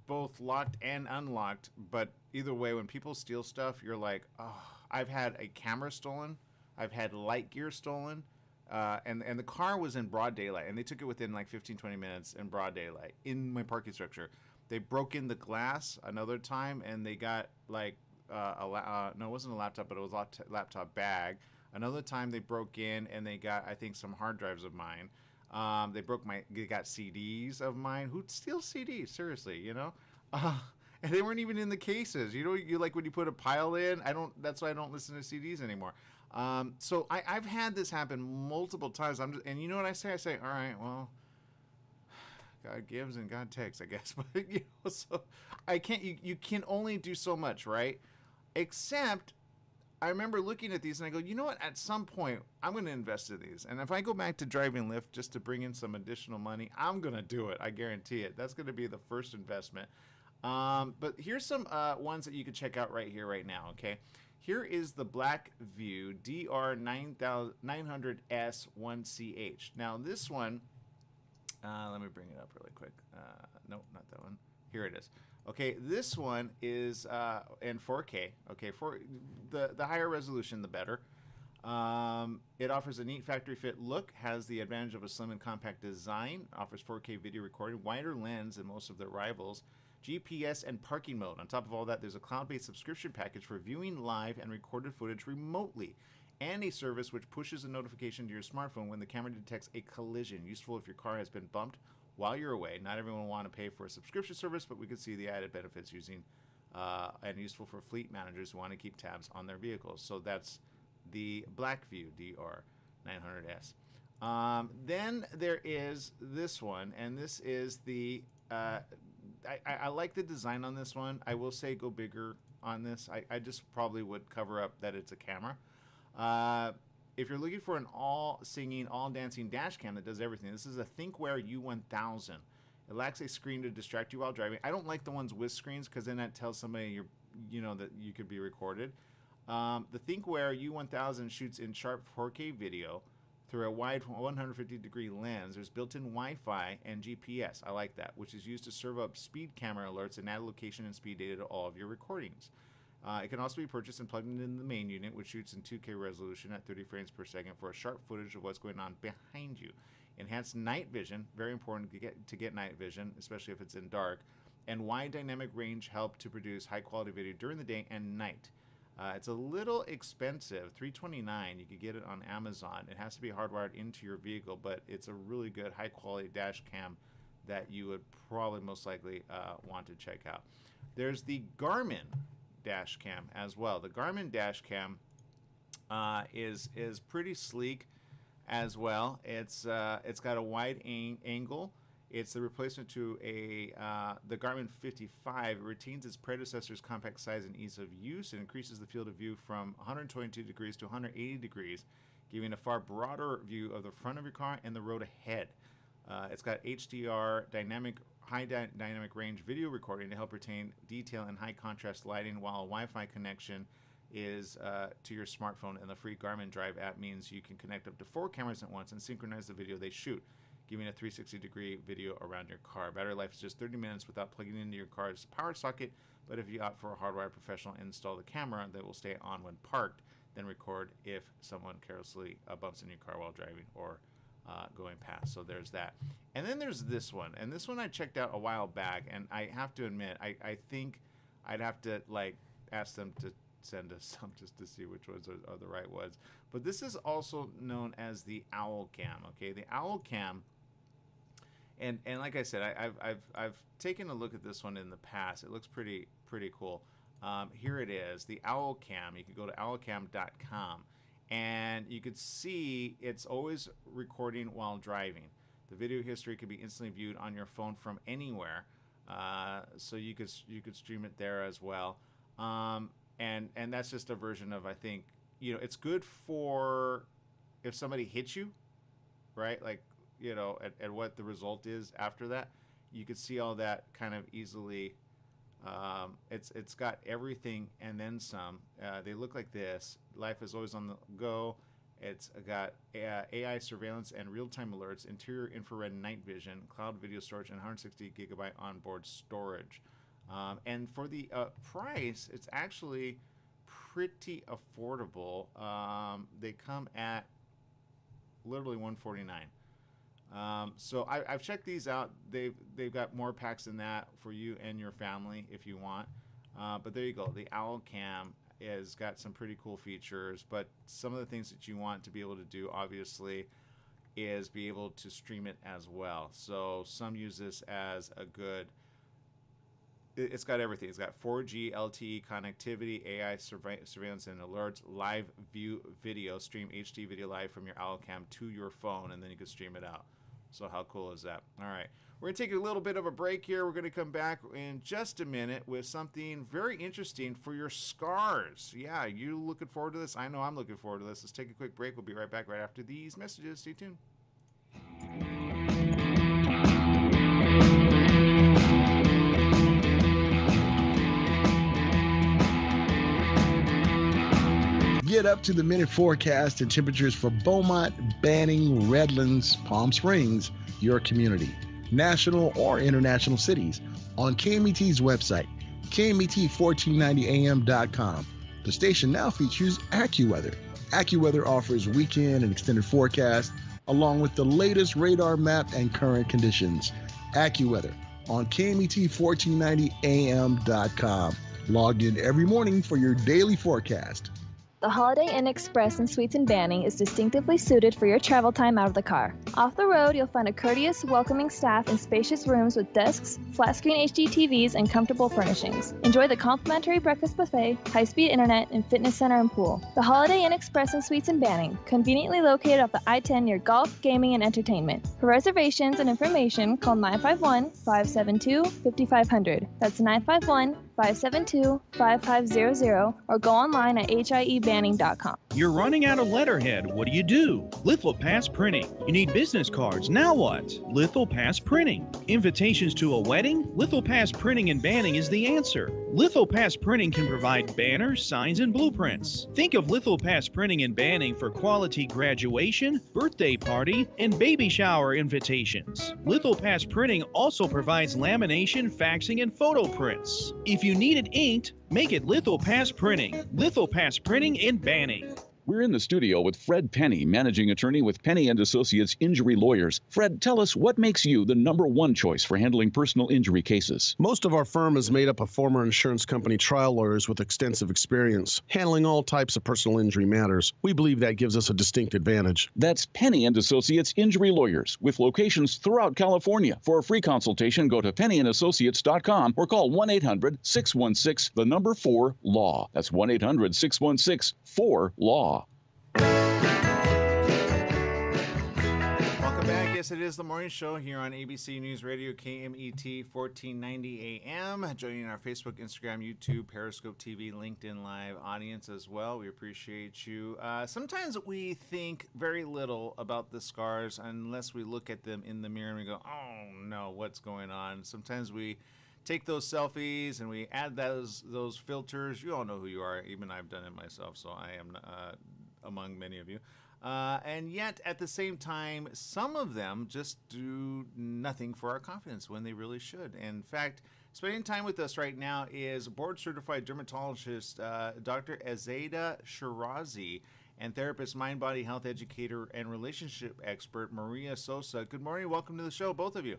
Speaker 3: both locked and unlocked, but either way, when people steal stuff, you're like, oh, I've had a camera stolen. I've had light gear stolen. And the car was in broad daylight, and they took it within like 15, 20 minutes in broad daylight in my parking structure. They broke in the glass another time, and they got like no, it wasn't a laptop, but it was a laptop bag. Another time they broke in and they got, I think, some hard drives of mine. They got CDs of mine. Who'd steal CDs? Seriously, you know? And they weren't even in the cases. You know, you like when you put a pile in. That's why I don't listen to CDs anymore. So I've had this happen multiple times. And you know what I say? I say, all right, well, God gives and God takes, I guess. But you know, so I can't. You can only do so much, right? Except, I remember looking at these and I go, you know what? At some point, I'm going to invest in these. And if I go back to driving Lyft just to bring in some additional money, I'm going to do it. I guarantee it. That's going to be the first investment. But here's some ones that you can check out right here, right now, okay? Here is the Blackview DR900S1CH. Now, this one, let me bring it up really quick. Nope, not that one. Here it is. Okay, this one is in 4K. Okay, for the higher resolution, the better. It offers a neat factory fit look, has the advantage of a slim and compact design, offers 4K video recording, wider lens than most of their rivals, GPS and parking mode. On top of all that, there's a cloud-based subscription package for viewing live and recorded footage remotely, and a service which pushes a notification to your smartphone when the camera detects a collision, useful if your car has been bumped while you're away. Not everyone will want to pay for a subscription service, but we can see the added benefits using and useful for fleet managers who want to keep tabs on their vehicles. So that's the Blackview DR900S. Then there is this one, and this is the I like the design on this one. I will say go bigger on this. I just probably would cover up that it's a camera. If you're looking for an all-singing, all-dancing dash cam that does everything, this is a ThinkWare U1000. It lacks a screen to distract you while driving. I don't like the ones with screens because then that tells somebody that you could be recorded. The ThinkWare U1000 shoots in sharp 4K video through a wide 150-degree lens. There's built-in Wi-Fi and GPS. I like that, which is used to serve up speed camera alerts and add location and speed data to all of your recordings. It can also be purchased and plugged into the main unit, which shoots in 2K resolution at 30 frames per second for a sharp footage of what's going on behind you. Enhanced night vision, very important to get night vision, especially if it's in dark, and wide dynamic range help to produce high-quality video during the day and night. It's a little expensive, $329. You could get it on Amazon. It has to be hardwired into your vehicle, but it's a really good high-quality dash cam that you would probably most likely want to check out. There's the Garmin dash cam as well. The Garmin dash cam is pretty sleek as well. It's got a wide angle. It's the replacement to the Garmin 55. It retains its predecessor's compact size and ease of use and increases the field of view from 122 degrees to 180 degrees, giving a far broader view of the front of your car and the road ahead. It's got HDR, high dynamic range video recording to help retain detail and high contrast lighting, while a Wi-Fi connection is to your smartphone, and the free Garmin Drive app means you can connect up to 4 cameras at once and synchronize the video they shoot, giving a 360-degree video around your car. Battery life is just 30 minutes without plugging into your car's power socket, but if you opt for a hardwired professional install the camera that will stay on when parked, then record if someone carelessly bumps in your car while driving or going past. So there's that. And then there's this one. And this one I checked out a while back, and I have to admit, I think I'd have to ask them to send us some just to see which ones are the right ones. But this is also known as the Owl Cam. Okay, the Owl Cam. And like I said, I've taken a look at this one in the past. It looks pretty cool. Here it is, the Owl Cam. You can go to owlcam.com, and you could see it's always recording while driving. The video history can be instantly viewed on your phone from anywhere, so you could stream it there as well. And that's just a version of, I think, it's good for if somebody hits you, right? Like, and what the result is after that. You could see all that kind of easily. It's got everything and then some. They look like this. Life is always on the go. It's got AI surveillance and real-time alerts, interior infrared night vision, cloud video storage, and 160 gigabyte onboard storage. And for the price, it's actually pretty affordable. They come at literally $149. So I've checked these out. They've got more packs than that for you and your family if you want. But there you go. The Owl Cam has got some pretty cool features. But some of the things that you want to be able to do, obviously, is be able to stream it as well. So some use this as a good. It's got everything. It's got 4G LTE connectivity, AI surveillance and alerts, live view video, stream HD video live from your Owl Cam to your phone, and then you can stream it out. So how cool is that? All right. We're going to take a little bit of a break here. We're going to come back in just a minute with something very interesting for your scars. Yeah, you looking forward to this? I know I'm looking forward to this. Let's take a quick break. We'll be right back right after these messages. Stay tuned.
Speaker 11: Get up to the minute forecast and temperatures for Beaumont, Banning, Redlands, Palm Springs, your community, national or international cities on KMET's website, KMET1490am.com. The station now features AccuWeather. AccuWeather offers weekend and extended forecasts along with the latest radar map and current conditions. AccuWeather on KMET1490am.com. Logged in every morning for your daily forecast.
Speaker 6: The Holiday Inn Express and Suites in Banning is distinctively suited for your travel time out of the car. Off the road, you'll find a courteous, welcoming staff and spacious rooms with desks, flat-screen HD TVs, and comfortable furnishings. Enjoy the complimentary breakfast buffet, high-speed internet, and fitness center and pool. The Holiday Inn Express and Suites in Banning, conveniently located off the I-10 near golf, gaming, and entertainment. For reservations and information, call 951-572-5500. That's 951-572-5500, or go online at hiebanning.com.
Speaker 5: You're running out of letterhead. What do? Lithopass Printing. You need business cards. Now what? Lithopass Printing. Invitations to a wedding? Lithopass Printing and Banning is the answer. Lithopass Printing can provide banners, signs, and blueprints. Think of Lithopass Printing and Banning for quality graduation, birthday party, and baby shower invitations. Lithopass Printing also provides lamination, faxing, and photo prints. If you need it inked, make it Lithopass Printing. Lithopass Printing and Banning.
Speaker 12: We're in the studio with Fred Penny, managing attorney with Penny & Associates Injury Lawyers. Fred, tell us what makes you the #1 choice for handling personal injury cases.
Speaker 13: Most of our firm is made up of former insurance company trial lawyers with extensive experience handling all types of personal injury matters. We believe that gives us a distinct advantage.
Speaker 12: That's Penny & Associates Injury Lawyers with locations throughout California. For a free consultation, go to pennyandassociates.com or call 1-800-616-4LAW. That's 1-800-616-4LAW.
Speaker 3: Welcome back. Yes, it is the morning show here on ABC News Radio, KMET 1490 AM. Joining our Facebook, Instagram, YouTube, Periscope TV, LinkedIn Live audience as well. We appreciate you. Sometimes we think very little about the scars unless we look at them in the mirror and we go, oh no, what's going on? Sometimes we take those selfies and we add those filters. You all know who you are. Even I've done it myself, so I am among many of you. And yet, at the same time, some of them just do nothing for our confidence when they really should. In fact, spending time with us right now is board-certified dermatologist Dr. Azeda Shirazi and therapist, mind-body health educator, and relationship expert Maria Sosa. Good morning. Welcome to the show, both of you.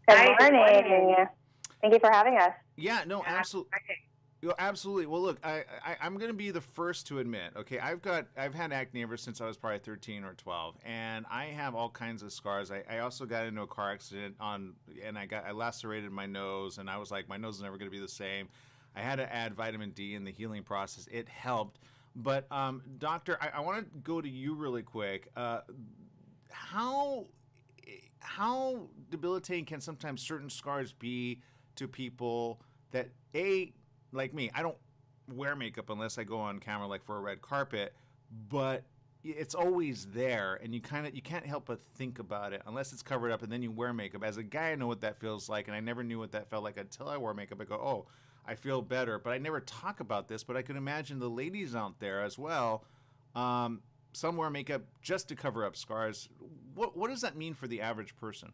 Speaker 14: Good morning. Thank you for having us.
Speaker 3: Yeah, no, absolutely. Absolutely. Well, look, I'm going to be the first to admit, okay, I've had acne ever since I was probably 13 or 12, and I have all kinds of scars. I also got into a car accident and I lacerated my nose, and I was like, my nose is never going to be the same. I had to add vitamin D in the healing process. It helped. But, doctor, I want to go to you really quick. How debilitating can sometimes certain scars be to people that, like me, I don't wear makeup unless I go on camera, like for a red carpet, but it's always there, and you can't help but think about it unless it's covered up, and then you wear makeup. As a guy, I know what that feels like, and I never knew what that felt like until I wore makeup. I go, oh, I feel better, but I never talk about this. But I can imagine the ladies out there as well. Some wear makeup just to cover up scars. What does that mean for the average person?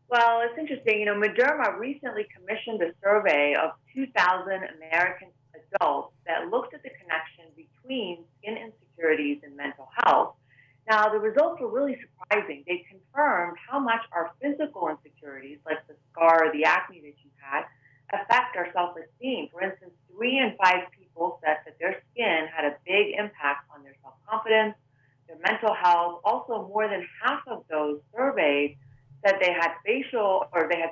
Speaker 14: Well, it's interesting. Mederma recently commissioned a survey of 2,000 American adults that looked at the connection between skin insecurities in mental health. Now, the results were really surprising. They confirmed how much our physical insecurities, like the scar or the acne that you had, affect our self-esteem. For instance, 3 in 5 people said that their skin had a big impact on their self-confidence, their mental health. Also, more than half of those surveyed said they had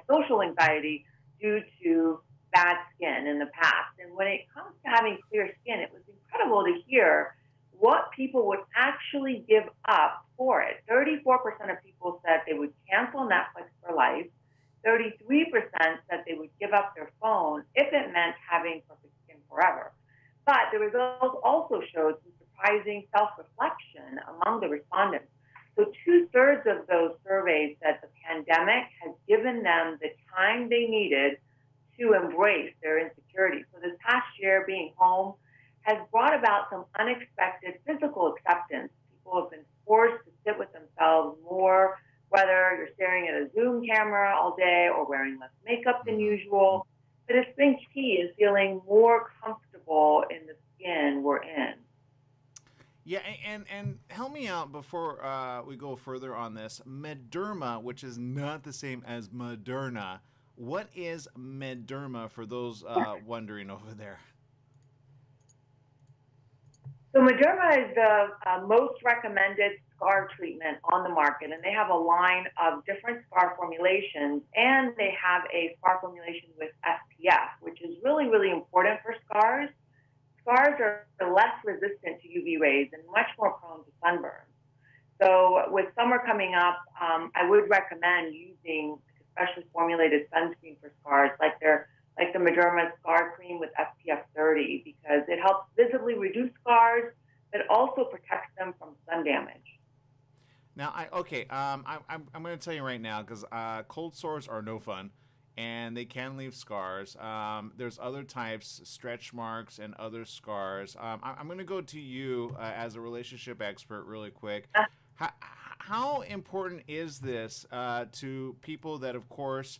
Speaker 14: social anxiety due to bad skin in the past. And when it comes to having clear skin, it was incredible to hear what people would actually give up for it. 34% of people said they would cancel Netflix for life. 33% said they would give up their phone if it meant having perfect skin forever. But the results also showed some surprising self-reflection among the respondents. So 2/3 of those surveys said the pandemic has given them the time they needed to embrace their insecurities. So this past year, being home has brought about some unexpected physical acceptance. People have been forced to sit with themselves more, whether you're staring at a Zoom camera all day or wearing less makeup than usual. But it's been key in feeling more comfortable in the skin we're in.
Speaker 3: Yeah, and help me out before we go further on this. Mederma, which is not the same as Moderna. What is Mederma for those wondering over there?
Speaker 14: So Mederma is the most recommended scar treatment on the market, and they have a line of different scar formulations, and they have a scar formulation with SPF, which is really, really important for scars. Scars are less resistant to UV rays and much more prone to sunburn. So with summer coming up, I would recommend using specially formulated sunscreen for scars, like the Mederma Scar Cream with SPF 30, because it helps visibly reduce scars, but also protects them from sun damage.
Speaker 3: Now, I'm going to tell you right now, because cold sores are no fun, and they can leave scars. There's other types, stretch marks, and other scars. I'm going to go to you as a relationship expert really quick. How important is this to people that, of course,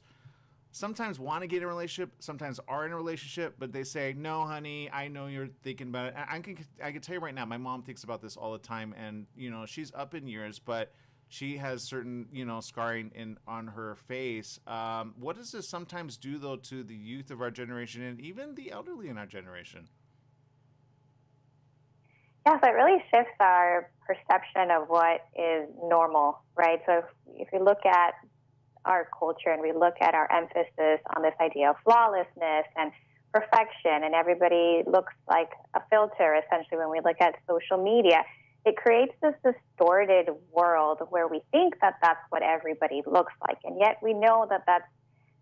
Speaker 3: sometimes want to get in a relationship, sometimes are in a relationship, but they say, no, honey, I know you're thinking about it. I can tell you right now, my mom thinks about this all the time, and, she's up in years, but she has certain, scarring on her face. What does this sometimes do, though, to the youth of our generation and even the elderly in our generation?
Speaker 15: Yeah, so it really shifts our perception of what is normal, right? So if we look at our culture and we look at our emphasis on this idea of flawlessness and perfection, and everybody looks like a filter, essentially, when we look at social media, it creates this distorted world where we think that that's what everybody looks like. And yet we know that that's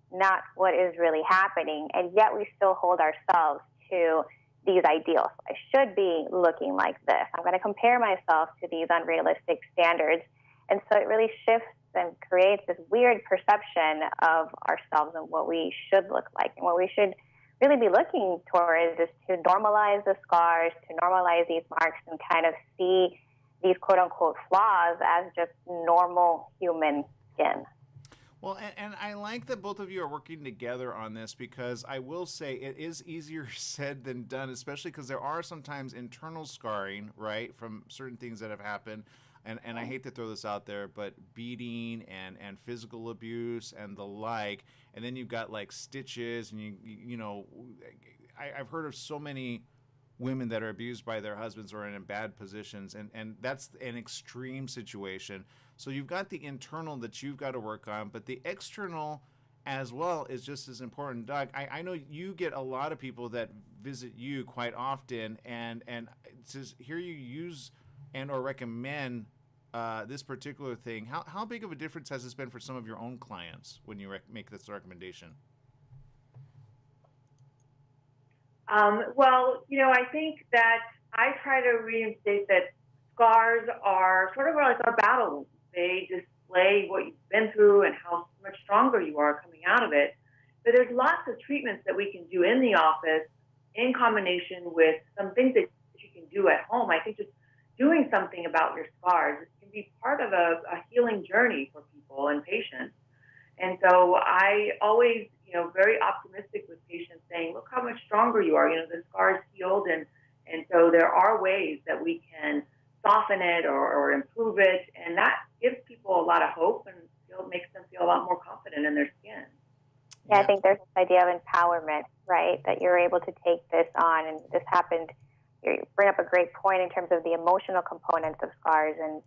Speaker 15: not what is really happening. And yet we still hold ourselves to these ideals. I should be looking like this. I'm going to compare myself to these unrealistic standards. And so it really shifts and creates this weird perception of ourselves and what we should look like. And what we should really be looking towards is to normalize the scars, to normalize these marks, and kind of see these quote-unquote flaws as just normal human skin.
Speaker 3: Well, and I like that both of you are working together on this, because I will say it is easier said than done, especially because there are sometimes internal scarring, right, from certain things that have happened. And I hate to throw this out there, but beating and physical abuse and the like, and then you've got like stitches, and I've heard of so many women that are abused by their husbands or in bad positions, and that's an extreme situation. So you've got the internal that you've got to work on, but the external as well is just as important. Doug, I know you get a lot of people that visit you quite often, and to hear you use and or recommend this particular thing, how big of a difference has this been for some of your own clients when you make this recommendation?
Speaker 14: Well, I think that I try to reinstate that scars are sort of like our battle wounds. They display what you've been through and how much stronger you are coming out of it. But there's lots of treatments that we can do in the office in combination with some things that you can do at home. I think just doing something about your scars can be part of a healing journey for people and patients. And so I always, very optimistic with patients, saying, look how much stronger you are. The scar's healed, and so there are ways that we can soften it or improve it. And that gives people a lot of hope and makes them feel a lot more confident in their skin.
Speaker 15: Yeah, I think there's this idea of empowerment, right? That you're able to take this on, and this happened. You bring up a great point in terms of the emotional components of scars and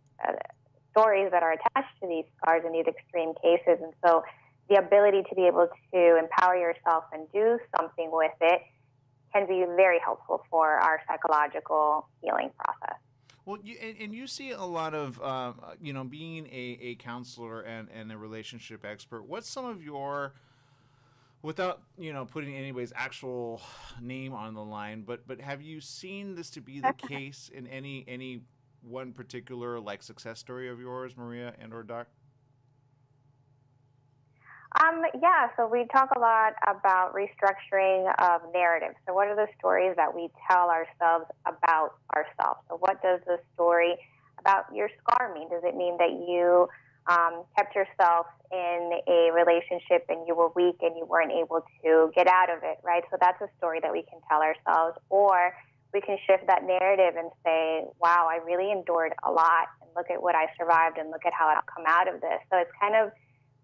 Speaker 15: stories that are attached to these scars in these extreme cases. And so the ability to be able to empower yourself and do something with it can be very helpful for our psychological healing process.
Speaker 3: Well, you see a lot of, being a counselor and a relationship expert, what's some of your, without, putting anybody's actual name on the line, but have you seen this to be the case in any one particular, like, success story of yours, Maria and or Doc?
Speaker 15: Yeah, so we talk a lot about restructuring of narratives. So what are the stories that we tell ourselves about ourselves? So what does the story about your scar mean? Does it mean that you kept yourself in a relationship and you were weak and you weren't able to get out of it, right? So that's a story that we can tell ourselves. Or we can shift that narrative and say, wow, I really endured a lot, and look at what I survived, and look at how I've come out of this. So it's kind of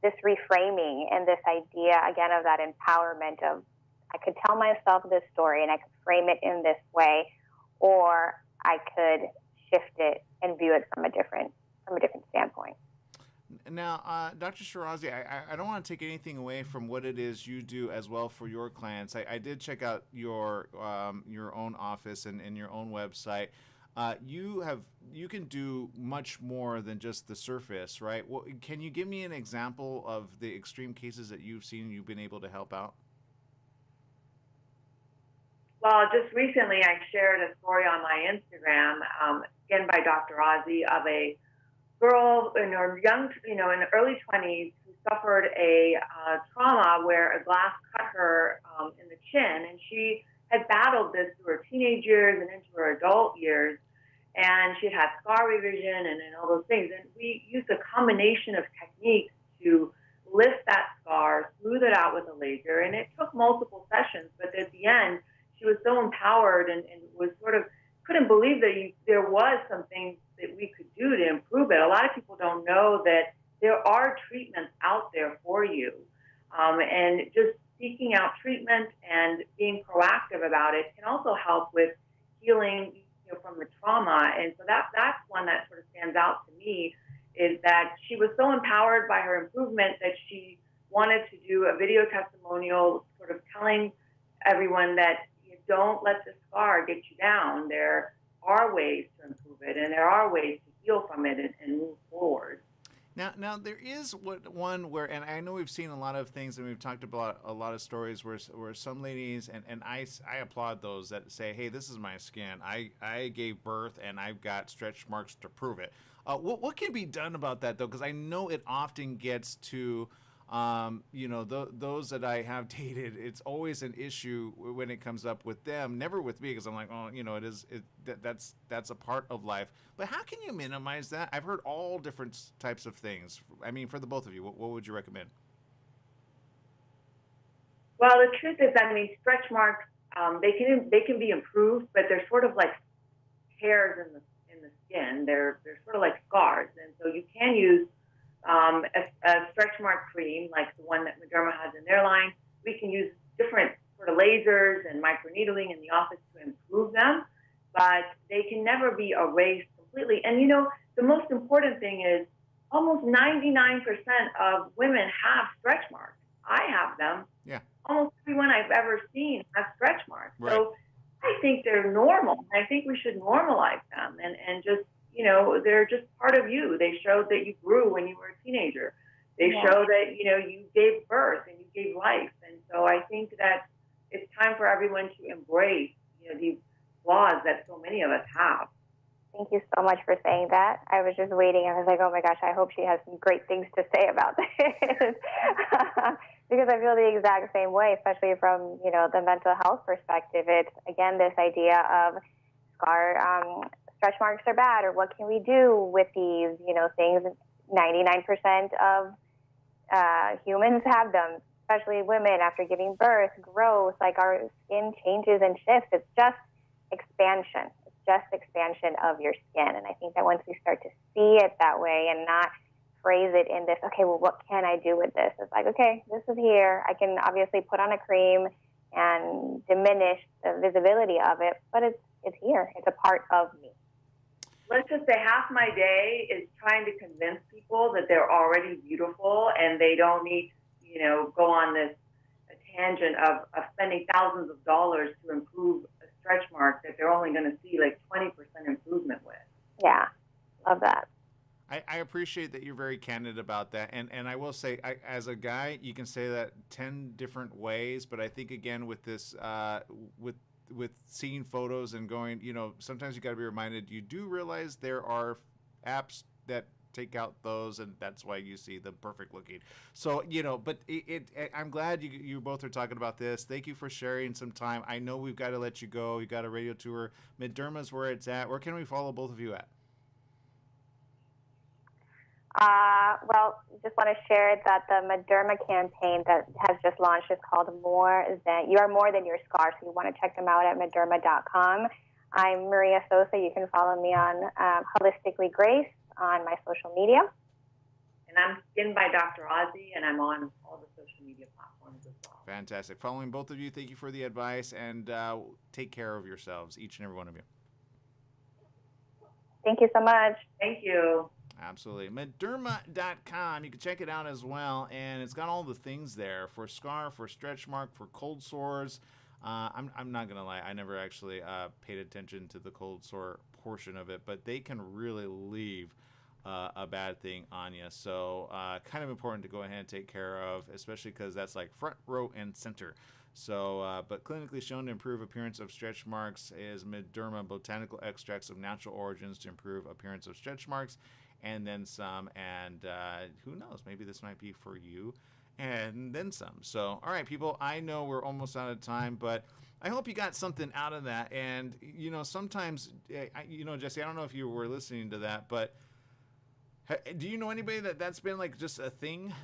Speaker 15: this reframing and this idea, again, of that empowerment of, I could tell myself this story and I could frame it in this way, or I could shift it and view it from a different standpoint.
Speaker 3: Now, Dr. Shirazi, I don't want to take anything away from what it is you do as well for your clients. I did check out your own office and your own website. You can do much more than just the surface, right? Well, can you give me an example of the extreme cases that you've seen you've been able to help out?
Speaker 14: Well, just recently I shared a story on my Instagram, again by Dr. Ozzie, of a girl in her in the early 20s who suffered a trauma where a glass cut her in the chin, and she had battled this through her teenage years and into her adult years, and she had scar revision and all those things. And we used a combination of techniques to lift that scar, smooth it out with a laser, and it took multiple sessions. But at the end, she was so empowered and was sort of couldn't believe that there was something that we could do to improve it. A lot of people don't know that there are treatments out there for you, and just seeking out treatment and being proactive about it can also help with healing from the trauma. And so that's one that sort of stands out to me, is that she was so empowered by her improvement that she wanted to do a video testimonial sort of telling everyone that you don't let the scar get you down. There are ways to improve it, and there are ways to heal from it and move forward.
Speaker 3: Now there is one where, and I know we've seen a lot of things, and we've talked about a lot of stories where some ladies, and I applaud those that say, hey, this is my skin. I gave birth, and I've got stretch marks to prove it. What can be done about that, though? Because I know it often gets to, those that I have dated, it's always an issue when it comes up with them, never with me, because I'm like, oh, that's a part of life. But how can you minimize that? I've heard all different types of things. I mean, for the both of you, what would you recommend?
Speaker 14: Well, the truth is, stretch marks, they can be improved, but they're sort of like hairs in the skin. They're sort of like scars, and so you can use a stretch mark cream like the one that Mederma has in their line. We can use different sort of lasers and microneedling in the office to improve them, but they can never be erased completely. And the most important thing is almost 99% of women have stretch marks. I have them.
Speaker 3: Yeah.
Speaker 14: Almost everyone I've ever seen has stretch marks.
Speaker 3: Right.
Speaker 14: So I think they're normal. I think we should normalize them and just, they're just part of you. They show that you grew when you were a teenager. They show that, you gave birth and you gave life. And so I think that it's time for everyone to embrace, these flaws that so many of us have.
Speaker 15: Thank you so much for saying that. I was just waiting. I was like, oh my gosh, I hope she has some great things to say about this. Because I feel the exact same way, especially from, the mental health perspective. It's, again, this idea of stretch marks are bad, or what can we do with these, things. 99% of humans have them, especially women after giving birth, growth, like our skin changes and shifts. It's just expansion. It's just expansion of your skin. And I think that once we start to see it that way and not phrase it in this, okay, well, what can I do with this? It's like, okay, this is here. I can obviously put on a cream and diminish the visibility of it, but it's here. It's a part of me.
Speaker 14: Let's just say half my day is trying to convince people that they're already beautiful and they don't need, go on this tangent of spending thousands of dollars to improve a stretch mark that they're only going to see like 20% improvement with.
Speaker 15: Yeah, love that.
Speaker 3: I appreciate that you're very candid about that. And I will say, as a guy, you can say that 10 different ways. But I think, again, with this, with seeing photos and going, sometimes you got to be reminded, you do realize there are apps that take out those, and that's why you see them perfect looking. So, but I'm glad you both are talking about this. Thank you for sharing some time. I know we've got to let you go. You got a radio tour. Mederma's where it's at. Where can we follow both of you at?
Speaker 15: Well, just want to share that the Mederma campaign that has just launched is called You Are More Than Your Scar. So you want to check them out at Mederma.com. I'm Maria Sosa. You can follow me on Holistically Grace on my social media.
Speaker 14: And I'm Skin by Dr. Ozzy, and I'm on all the social media platforms as well.
Speaker 3: Fantastic. Following both of you, thank you for the advice, and take care of yourselves, each and every one of you.
Speaker 15: Thank you so much.
Speaker 14: Thank you.
Speaker 3: Absolutely. Mederma.com. You can check it out as well. And it's got all the things there for scar, for stretch mark, for cold sores. I'm not going to lie. I never actually paid attention to the cold sore portion of it. But they can really leave a bad thing on you. So kind of important to go ahead and take care of, especially because that's like front row and center. So, but clinically shown to improve appearance of stretch marks is Mederma botanical extracts of natural origins to improve appearance of stretch marks. And then some, and who knows, maybe this might be for you, and then some. So, all right, people, I know we're almost out of time, but I hope you got something out of that. And, sometimes, Jesse, I don't know if you were listening to that, but do you know anybody that's been like just a thing?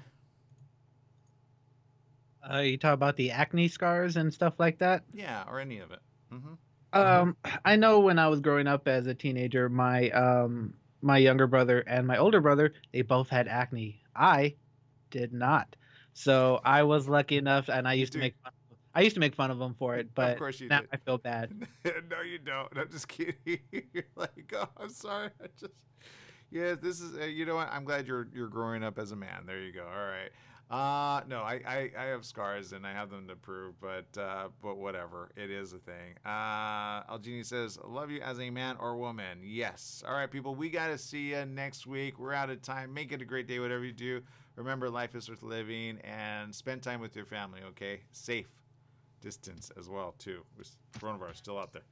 Speaker 1: You talk about the acne scars and stuff like that?
Speaker 3: Yeah, or any of it. Mm-hmm.
Speaker 1: I know when I was growing up as a teenager, my younger brother and my older brother, they both had acne. I did not. So I was lucky enough, and I used to make fun of them for it, but
Speaker 3: of course you
Speaker 1: now
Speaker 3: did.
Speaker 1: I feel bad.
Speaker 3: No, you don't. I'm just kidding. You're like, oh, I'm sorry. This is, you know what? I'm glad you're growing up as a man. There you go. All right. No, I have scars and I have them to prove, but whatever. It is a thing. Algini says, love you as a man or woman. Yes. All right, people, we got to see you next week. We're out of time. Make it a great day, whatever you do. Remember, life is worth living, and spend time with your family, okay? Safe distance as well, too. Coronavirus still out there.